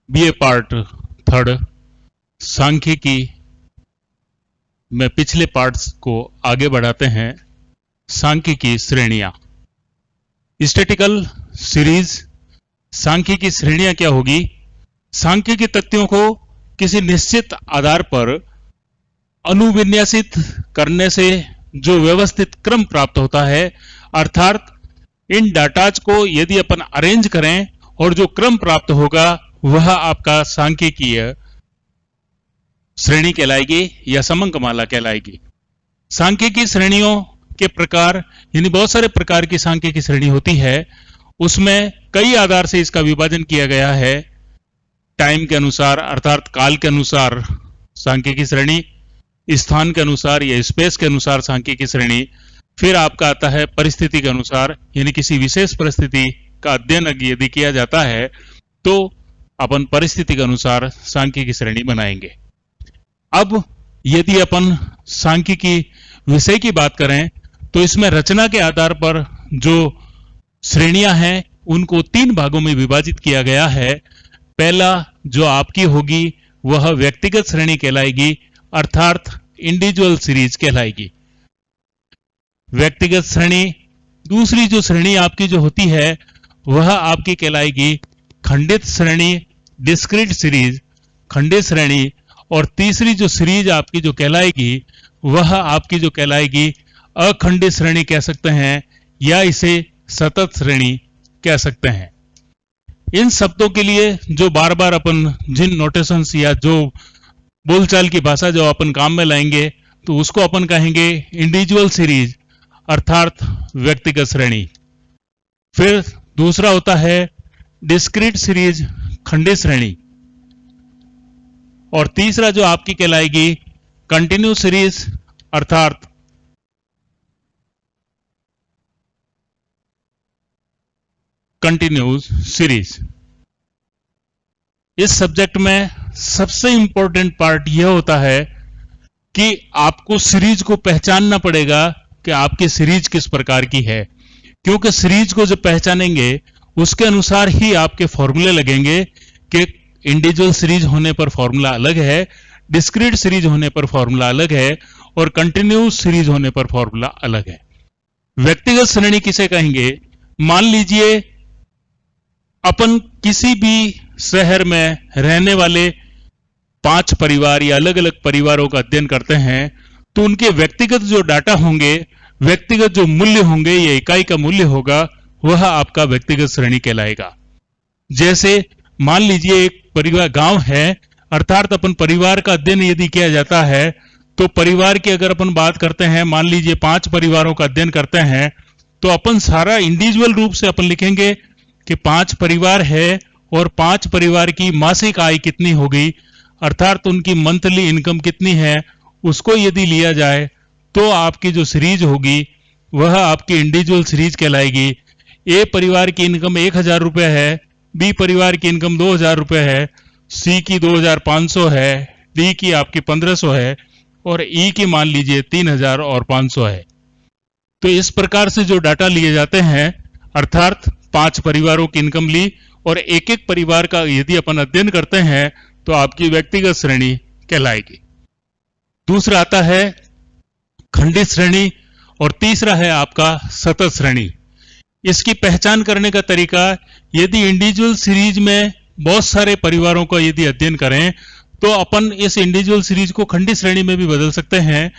BA part third सांख्यिकी में पिछले पार्ट्स को आगे बढ़ाते हैं। सांख्यिकी श्रेणियां, स्टैटिकल सीरीज। सांख्यिकी श्रेणियां क्या होगी? सांख्यिकी तथ्यों को किसी निश्चित आधार पर अनुविन्यासित करने से जो व्यवस्थित क्रम प्राप्त होता है, अर्थात इन डाटाज को यदि अपन अरेंज करें और जो क्रम प्राप्त होगा वह आपका सांख्यिकीय श्रेणी कहलाएगी या समंकमाला कहलाएगी। सांख्यिकी श्रेणियों के प्रकार, यानी बहुत सारे प्रकार की सांख्यिकी श्रेणी होती है। उसमें कई आधार से इसका विभाजन किया गया है। टाइम के अनुसार अर्थात काल के अनुसार सांख्यिकी श्रेणी, स्थान के अनुसार या स्पेस के अनुसार सांख्यिकी श्रेणी, फिर आपका आता है परिस्थिति के अनुसार, यानी किसी विशेष परिस्थिति का अध्ययन यदि किया जाता है तो अपन परिस्थिति के अनुसार सांख्यिकी श्रेणी बनाएंगे। अब यदि अपन सांख्यिकी विषय की बात करें तो इसमें रचना के आधार पर जो श्रेणियां हैं उनको 3 भागों में विभाजित किया गया है। पहला जो आपकी होगी वह व्यक्तिगत श्रेणी कहलाएगी, अर्थात इंडिविजुअल सीरीज कहलाएगी, व्यक्तिगत श्रेणी। दूसरी जो श्रेणी आपकी जो होती है वह आपकी कहलाएगी खंडित श्रेणी, डिस्क्रीट सीरीज, खंडित श्रेणी। और तीसरी जो सीरीज आपकी जो कहलाएगी वह आपकी जो कहलाएगी अखंडित श्रेणी कह सकते हैं, या इसे सतत श्रेणी कह सकते हैं। इन शब्दों के लिए जो बार बार अपन जिन नोटेशंस या जो बोलचाल की भाषा जो अपन काम में लाएंगे तो उसको अपन कहेंगे इंडिविजुअल सीरीज अर्थात व्यक्तिगत श्रेणी। फिर दूसरा होता है डिस्क्रीट सीरीज, खंडित श्रेणी। और तीसरा जो आपकी कहलाएगी कंटिन्यूस सीरीज अर्थात कंटिन्यूस सीरीज। इस सब्जेक्ट में सबसे इंपॉर्टेंट पार्ट यह होता है कि आपको सीरीज को पहचानना पड़ेगा कि आपकी सीरीज किस प्रकार की है, क्योंकि सीरीज को जब पहचानेंगे उसके अनुसार ही आपके फॉर्मूले लगेंगे कि इंडिविजुअल सीरीज होने पर फॉर्मूला अलग है, डिस्क्रीट सीरीज होने पर फॉर्मूला अलग है और कंटिन्यूस सीरीज होने पर फॉर्मूला अलग है। व्यक्तिगत श्रेणी किसे कहेंगे? मान लीजिए अपन किसी भी शहर में रहने वाले 5 परिवार या अलग अलग परिवारों का अध्ययन करते हैं तो उनके व्यक्तिगत जो डाटा होंगे, व्यक्तिगत जो मूल्य होंगे या इकाई का मूल्य होगा वह आपका व्यक्तिगत श्रेणी कहलाएगा। जैसे मान लीजिए एक परिवार गांव है, अर्थात अपन परिवार का अध्ययन यदि किया जाता है तो परिवार की अगर अपन बात करते हैं, मान लीजिए 5 परिवारों का अध्ययन करते हैं तो अपन सारा इंडिविजुअल रूप से अपन लिखेंगे कि 5 परिवार है और 5 परिवार की मासिक आय कितनी होगी, अर्थात उनकी मंथली इनकम कितनी है, उसको यदि लिया जाए तो आपकी जो सीरीज होगी वह आपकी इंडिविजुअल सीरीज कहलाएगी। ए परिवार की इनकम 1000 रुपये है, बी परिवार की इनकम 2000 रुपये है, सी की 2500 है, डी की आपकी 1500 है और ई की मान लीजिए 3000 और 500 है। तो इस प्रकार से जो डाटा लिए जाते हैं, अर्थात 5 परिवारों की इनकम ली और एक एक परिवार का यदि अपन अध्ययन करते हैं तो आपकी व्यक्तिगत श्रेणी कहलाएगी। दूसरा आता है खंडित श्रेणी और तीसरा है आपका सतत श्रेणी। इसकी पहचान करने का तरीका, यदि इंडिविजुअल सीरीज में बहुत सारे परिवारों का यदि अध्ययन करें तो अपन इस इंडिविजुअल सीरीज को खंडित श्रेणी में भी बदल सकते हैं।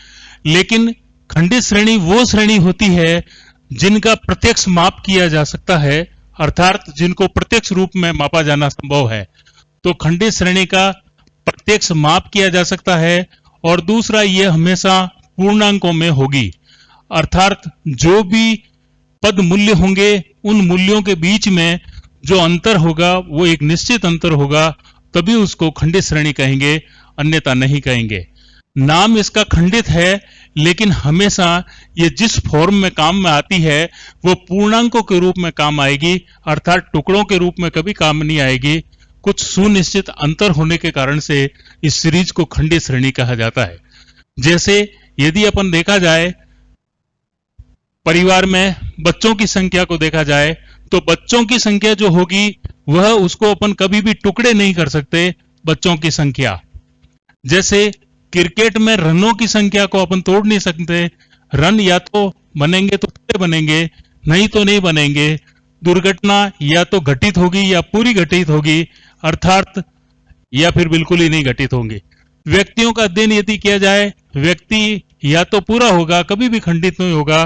लेकिन खंडित श्रेणी वो श्रेणी होती है जिनका प्रत्यक्ष माप किया जा सकता है, अर्थात जिनको प्रत्यक्ष रूप में मापा जाना संभव है। तो खंडित श्रेणी का प्रत्यक्ष माप किया जा सकता है। और दूसरा, यह हमेशा पूर्णांकों में होगी, अर्थात जो भी पद मूल्य होंगे उन मूल्यों के बीच में जो अंतर होगा वो एक निश्चित अंतर होगा, तभी उसको खंडित श्रेणी कहेंगे, अन्यथा नहीं कहेंगे। नाम इसका खंडित है लेकिन हमेशा ये जिस फॉर्म में काम में आती है वो पूर्णांकों के रूप में काम आएगी, अर्थात टुकड़ों के रूप में कभी काम नहीं आएगी। कुछ सुनिश्चित अंतर होने के कारण से इस सीरीज को खंडित श्रेणी कहा जाता है। जैसे यदि अपन देखा जाए परिवार में बच्चों की संख्या को देखा जाए तो बच्चों की संख्या जो होगी वह उसको अपन कभी भी टुकड़े नहीं कर सकते बच्चों की संख्या। जैसे क्रिकेट में रनों की संख्या को अपन तोड़ नहीं सकते, रन या तो बनेंगे तो थोड़े बनेंगे, नहीं तो नहीं बनेंगे। दुर्घटना या तो घटित होगी या पूरी घटित होगी, अर्थात या फिर बिल्कुल ही नहीं घटित होंगे। व्यक्तियों का अध्ययन यदि किया जाए, व्यक्ति या तो पूरा होगा, कभी भी खंडित नहीं होगा,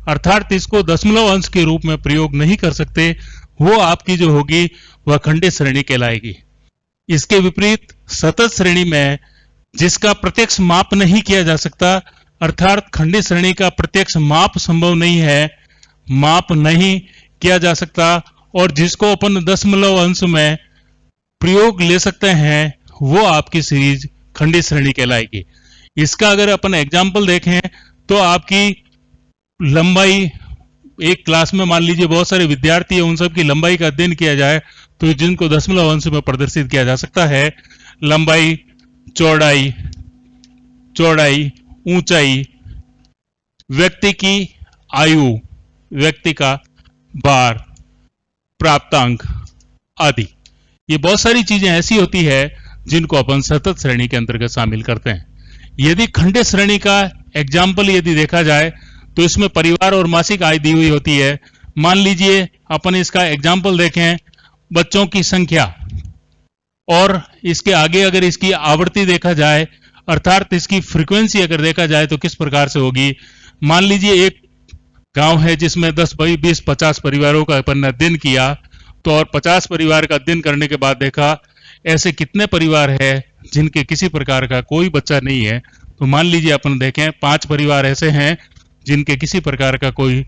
अर्थात इसको दशमलव अंश के रूप में प्रयोग नहीं कर सकते, वो आपकी जो होगी वह खंडित श्रेणी कहलाएगी। इसके विपरीत सतत श्रेणी में जिसका प्रत्यक्ष माप नहीं किया जा सकता, अर्थात खंडित श्रेणी का प्रत्यक्ष माप संभव नहीं है, माप नहीं किया जा सकता, और जिसको अपन दशमलव अंश में प्रयोग ले सकते हैं, वो आपकी सीरीज खंडित श्रेणी कहलाएगी। इसका अगर अपन एग्जाम्पल देखें तो आपकी लंबाई, एक क्लास में मान लीजिए बहुत सारे विद्यार्थी है, उन सब की लंबाई का अध्ययन किया जाए तो जिनको दशमलव अंश में प्रदर्शित किया जा सकता है, लंबाई, चौड़ाई, ऊंचाई, व्यक्ति की आयु, व्यक्ति का भार, प्राप्तांक आदि। ये बहुत सारी चीजें ऐसी होती है जिनको अपन सतत श्रेणी के अंतर्गत शामिल करते हैं। यदि खंडित श्रेणी का एग्जाम्पल यदि देखा जाए तो इसमें परिवार और मासिक आय दी हुई होती है। मान लीजिए अपन इसका एग्जाम्पल देखें, बच्चों की संख्या, और इसके आगे अगर इसकी आवृत्ति देखा जाए, अर्थात इसकी फ्रीक्वेंसी अगर देखा जाए तो किस प्रकार से होगी। मान लीजिए एक गांव है जिसमें 10, 20, 50 परिवारों का अपन ने अध्ययन किया, तो और 50 परिवार का अध्ययन करने के बाद देखा ऐसे कितने परिवार है जिनके किसी प्रकार का कोई बच्चा नहीं है। तो मान लीजिए अपन देखें 5 परिवार ऐसे हैं जिनके किसी प्रकार का कोई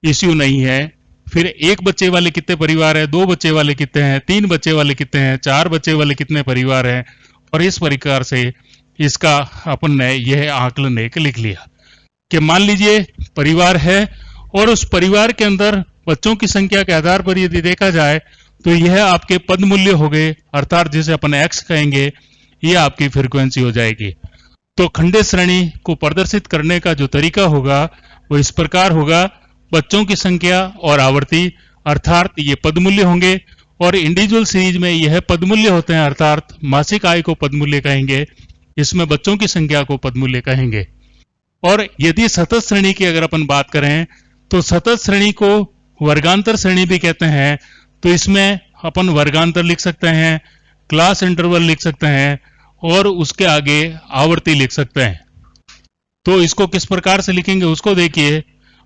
इश्यू नहीं है। फिर एक बच्चे वाले कितने परिवार है, 2 बच्चे वाले कितने हैं, 3 बच्चे वाले कितने हैं, 4 बच्चे वाले कितने परिवार हैं, और इस प्रकार से इसका अपन ने यह आकलन एक लिख लिया कि मान लीजिए परिवार है और उस परिवार के अंदर बच्चों की संख्या के आधार पर यदि देखा जाए तो यह आपके पद मूल्य हो गए, अर्थात जिसे अपन एक्स कहेंगे, यह आपकी फ्रीक्वेंसी हो जाएगी। तो खंडित श्रेणी को प्रदर्शित करने का जो तरीका होगा वो इस प्रकार होगा, बच्चों की संख्या और आवर्ती, अर्थात ये पद मूल्य होंगे, और इंडिविजुअल सीरीज में यह पद मूल्य होते हैं, अर्थात मासिक आय को पद मूल्य कहेंगे, इसमें बच्चों की संख्या को पद मूल्य कहेंगे। और यदि सतत श्रेणी की अगर अपन बात करें तो सतत श्रेणी को वर्गांतर श्रेणी भी कहते हैं। तो इसमें अपन वर्गांतर लिख सकते हैं, क्लास इंटरवल लिख सकते हैं, और उसके आगे आवर्ती लिख सकते हैं। तो इसको किस प्रकार से लिखेंगे उसको देखिए।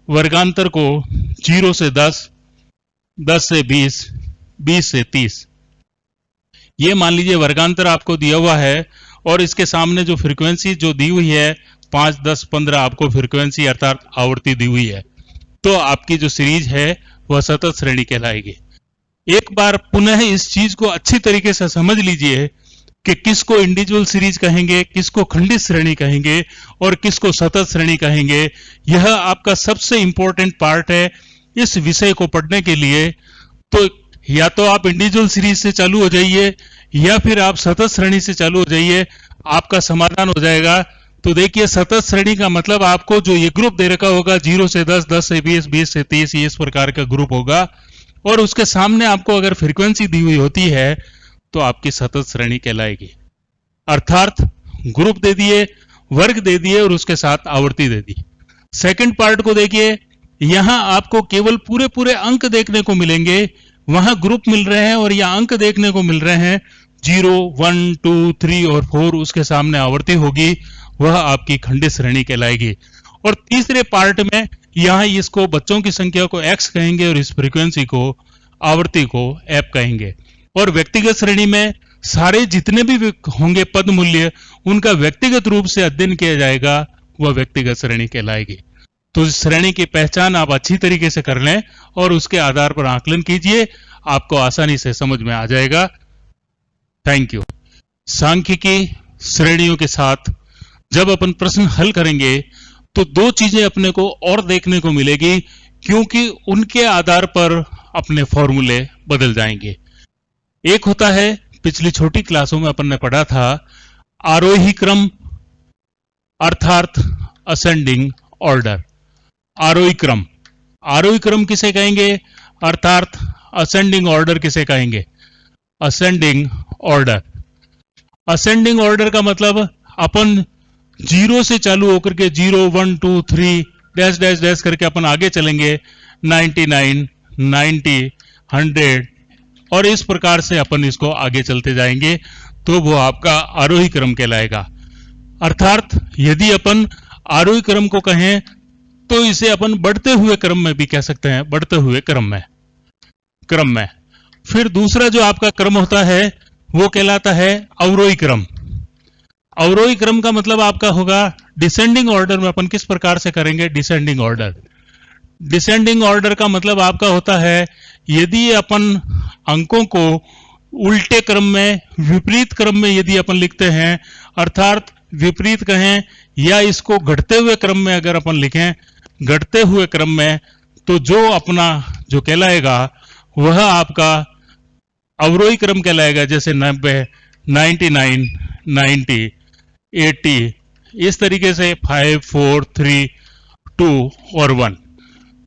वर्गांतर को 0 से 10, 10 से 20, 20 से 30, ये मान लीजिए वर्गांतर आपको दिया हुआ है, और इसके सामने जो फ्रीक्वेंसी जो दी हुई है 5, 10, 15 आपको फ्रीक्वेंसी अर्थात आवर्ती दी हुई है। तो आपकी जो सीरीज है वह सतत श्रेणी कहलाएगी। एक बार पुनः इस चीज को अच्छी तरीके से समझ लीजिए कि किसको इंडिविजुअल सीरीज कहेंगे, किसको खंडित श्रेणी कहेंगे, और किसको सतत श्रेणी कहेंगे। यह आपका सबसे इंपॉर्टेंट पार्ट है इस विषय को पढ़ने के लिए। तो या तो आप इंडिविजुअल सीरीज से चालू हो जाइए या फिर आप सतत श्रेणी से चालू हो जाइए, आपका समाधान हो जाएगा। तो देखिए सतत श्रेणी का मतलब आपको जो ये ग्रुप दे रखा होगा 0 से 10, 10 से 20, 20 से 30, ये इस प्रकार का ग्रुप होगा, और उसके सामने आपको अगर फ्रीक्वेंसी दी हुई होती है तो आपकी सतत श्रेणी कहलाएगी। अर्थात ग्रुप दे दिए, वर्ग दे दिए, और उसके साथ आवर्ती दे दी। सेकंड पार्ट को देखिए, यहां आपको केवल पूरे पूरे अंक देखने को मिलेंगे, वहां ग्रुप मिल रहे हैं और यहां अंक देखने को मिल रहे हैं 0, 1, 2, 3 और 4, उसके सामने आवर्ती होगी, वह आपकी खंडित श्रेणी कहलाएगी। और तीसरे पार्ट में यहां इसको बच्चों की संख्या को x कहेंगे और इस फ्रीक्वेंसी को आवर्ती को f कहेंगे। और व्यक्तिगत श्रेणी में सारे जितने भी होंगे पद मूल्य, उनका व्यक्तिगत रूप से अध्ययन किया जाएगा, वह व्यक्तिगत श्रेणी कहलाएगी। तो इस श्रेणी की पहचान आप अच्छी तरीके से कर लें और उसके आधार पर आकलन कीजिए, आपको आसानी से समझ में आ जाएगा। Thank you. सांख्यिकी श्रेणियों के साथ जब अपन प्रश्न हल करेंगे तो 2 चीजें अपने को और देखने को मिलेगी, क्योंकि उनके आधार पर अपने फॉर्मूले बदल जाएंगे। एक होता है, पिछली छोटी क्लासों में अपन ने पढ़ा था, आरोही क्रम अर्थात असेंडिंग ऑर्डर। आरोही क्रम किसे कहेंगे, अर्थात असेंडिंग ऑर्डर किसे कहेंगे। Ascending order. असेंडिंग ऑर्डर का मतलब अपन जीरो से चालू होकर के 0 1 2 3 डैश डैश डैश करके अपन आगे चलेंगे 99 90 100 और इस प्रकार से अपन इसको आगे चलते जाएंगे तो वो आपका आरोही क्रम कहलाएगा। अर्थात यदि अपन आरोही क्रम को कहें तो इसे अपन बढ़ते हुए क्रम में भी कह सकते हैं, बढ़ते हुए क्रम में। फिर दूसरा जो आपका क्रम होता है वो कहलाता है अवरोही क्रम। अवरोही क्रम का मतलब आपका होगा डिसेंडिंग ऑर्डर में अपन किस प्रकार से करेंगे, डिसेंडिंग ऑर्डर। डिसेंडिंग ऑर्डर का मतलब आपका होता है यदि अपन अंकों को उल्टे क्रम में, विपरीत क्रम में यदि अपन लिखते हैं, अर्थात विपरीत कहें या इसको घटते हुए क्रम में अगर अपन लिखें, घटते हुए क्रम में, तो जो अपना जो कहलाएगा वह आपका अवरोही क्रम कहलाएगा। जैसे 90 99 90 80 इस तरीके से 5 4 3 2 और 1।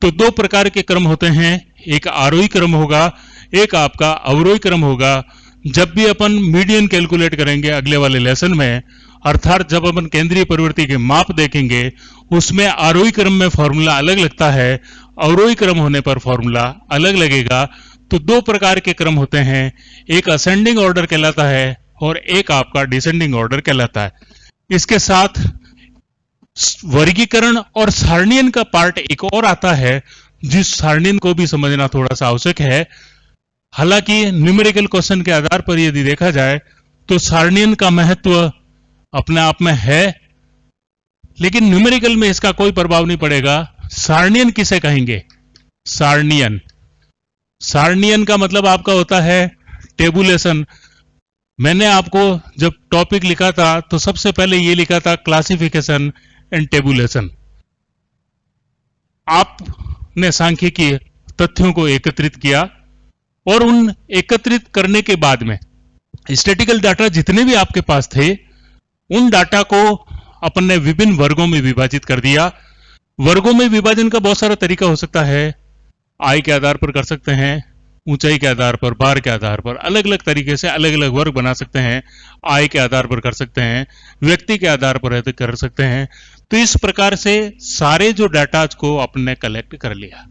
तो दो प्रकार के क्रम होते हैं, एक आरोही क्रम होगा, एक आपका अवरोही क्रम होगा। जब भी अपन मीडियन कैलकुलेट करेंगे अगले वाले लेसन में, अर्थात जब अपन केंद्रीय प्रवृत्ति के माप देखेंगे उसमें आरोही क्रम में फॉर्मूला अलग लगता है, अवरोही क्रम होने पर फॉर्मूला अलग लगेगा। तो दो प्रकार के क्रम होते हैं, एक असेंडिंग ऑर्डर कहलाता है और एक आपका डिसेंडिंग ऑर्डर कहलाता है। इसके साथ वर्गीकरण और सारणीयन का पार्ट एक और आता है, जिस सारणीयन को भी समझना थोड़ा सा आवश्यक है। हालांकि न्यूमेरिकल क्वेश्चन के आधार पर यदि देखा जाए तो सारणीयन का महत्व अपने आप में है, लेकिन न्यूमेरिकल में इसका कोई प्रभाव नहीं पड़ेगा। सारणीयन किसे कहेंगे? सारणीयन, सारणीयन का मतलब आपका होता है टेबुलेशन। मैंने आपको जब टॉपिक लिखा था तो सबसे पहले ये लिखा था क्लासिफिकेशन एंड टेबुलेशन। आपने सांख्यिकीय तथ्यों को एकत्रित किया और उन एकत्रित करने के बाद में स्टैटिकल डाटा जितने भी आपके पास थे उन डाटा को अपन ने विभिन्न वर्गों में विभाजित कर दिया। वर्गों में विभाजन का बहुत सारा तरीका हो सकता है, आय के आधार पर कर सकते हैं, ऊंचाई के आधार पर, भार के आधार पर, अलग अलग तरीके से अलग अलग वर्ग बना सकते हैं। आय के आधार पर कर सकते हैं, व्यक्ति के आधार पर कर सकते हैं। तो इस प्रकार से सारे जो डाटा को आपने कलेक्ट कर लिया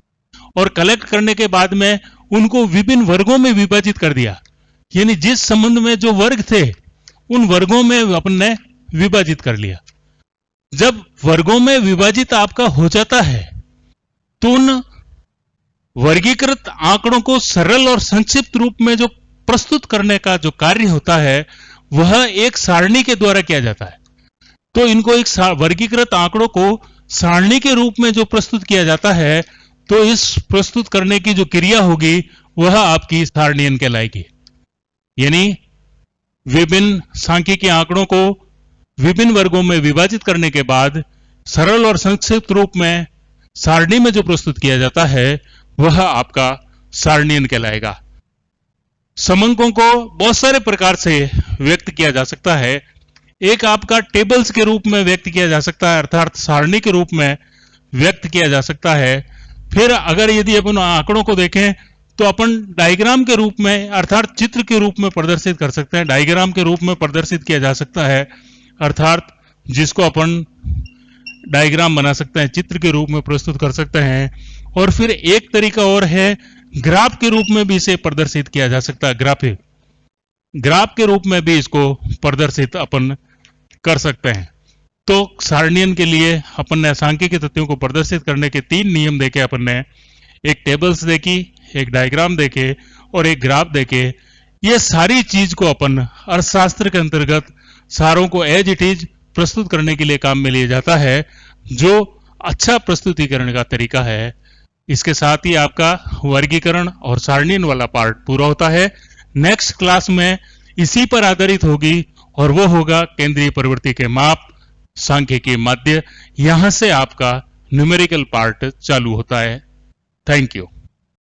और कलेक्ट करने के बाद में उनको विभिन्न वर्गों में विभाजित कर दिया, यानी जिस संबंध में जो वर्ग थे उन वर्गों में अपन ने विभाजित कर लिया। जब वर्गों में विभाजित आपका हो जाता है तो उन वर्गीकृत आंकड़ों को सरल और संक्षिप्त रूप में जो प्रस्तुत करने का जो कार्य होता है वह एक सारणी के द्वारा किया जाता है। तो इनको एक वर्गीकृत आंकड़ों को सारणी के रूप में जो प्रस्तुत किया जाता है, तो इस प्रस्तुत करने की जो क्रिया होगी वह आपकी सारणीयन कहलाएगी। यानी विभिन्न सांख्यिकीय आंकड़ों को विभिन्न वर्गों में विभाजित करने के बाद सरल और संक्षिप्त रूप में सारणी में जो प्रस्तुत किया जाता है वह आपका सारणीयन कहलाएगा। समंकों को बहुत सारे प्रकार से व्यक्त किया जा सकता है। एक आपका टेबल्स के रूप में व्यक्त किया जा सकता है, अर्थात सारणी के रूप में व्यक्त किया जा सकता है। फिर अगर यदि अपन आंकड़ों को देखें तो अपन डायग्राम के रूप में, अर्थात चित्र के रूप में प्रदर्शित कर सकते हैं, डायग्राम के रूप में प्रदर्शित किया जा सकता है, अर्थात जिसको अपन डायग्राम बना सकते हैं, चित्र के रूप में प्रस्तुत कर सकते हैं। और फिर एक तरीका और है, ग्राफ के रूप में भी इसे प्रदर्शित किया जा सकता है। ग्राफ के रूप में भी इसको प्रदर्शित अपन कर सकते हैं। तो सारणीयन के लिए अपन ने सांख्यिकीय तथ्यों को प्रदर्शित करने के 3 नियम देखे अपन ने, एक टेबल्स देखी, एक डायग्राम देखे और एक ग्राफ देखे। ये सारी चीज को अपन अर्थशास्त्र के अंतर्गत सारों को एज इट इज प्रस्तुत करने के लिए काम में लिया जाता है, जो अच्छा प्रस्तुतिकरण का तरीका है। इसके साथ ही आपका वर्गीकरण और सारणीयन वाला पार्ट पूरा होता है। नेक्स्ट क्लास में इसी पर आधारित होगी और वो होगा केंद्रीय प्रवृत्ति के माप, सांख्यिकीय माध्य। यहां से आपका न्यूमेरिकल पार्ट चालू होता है। Thank you.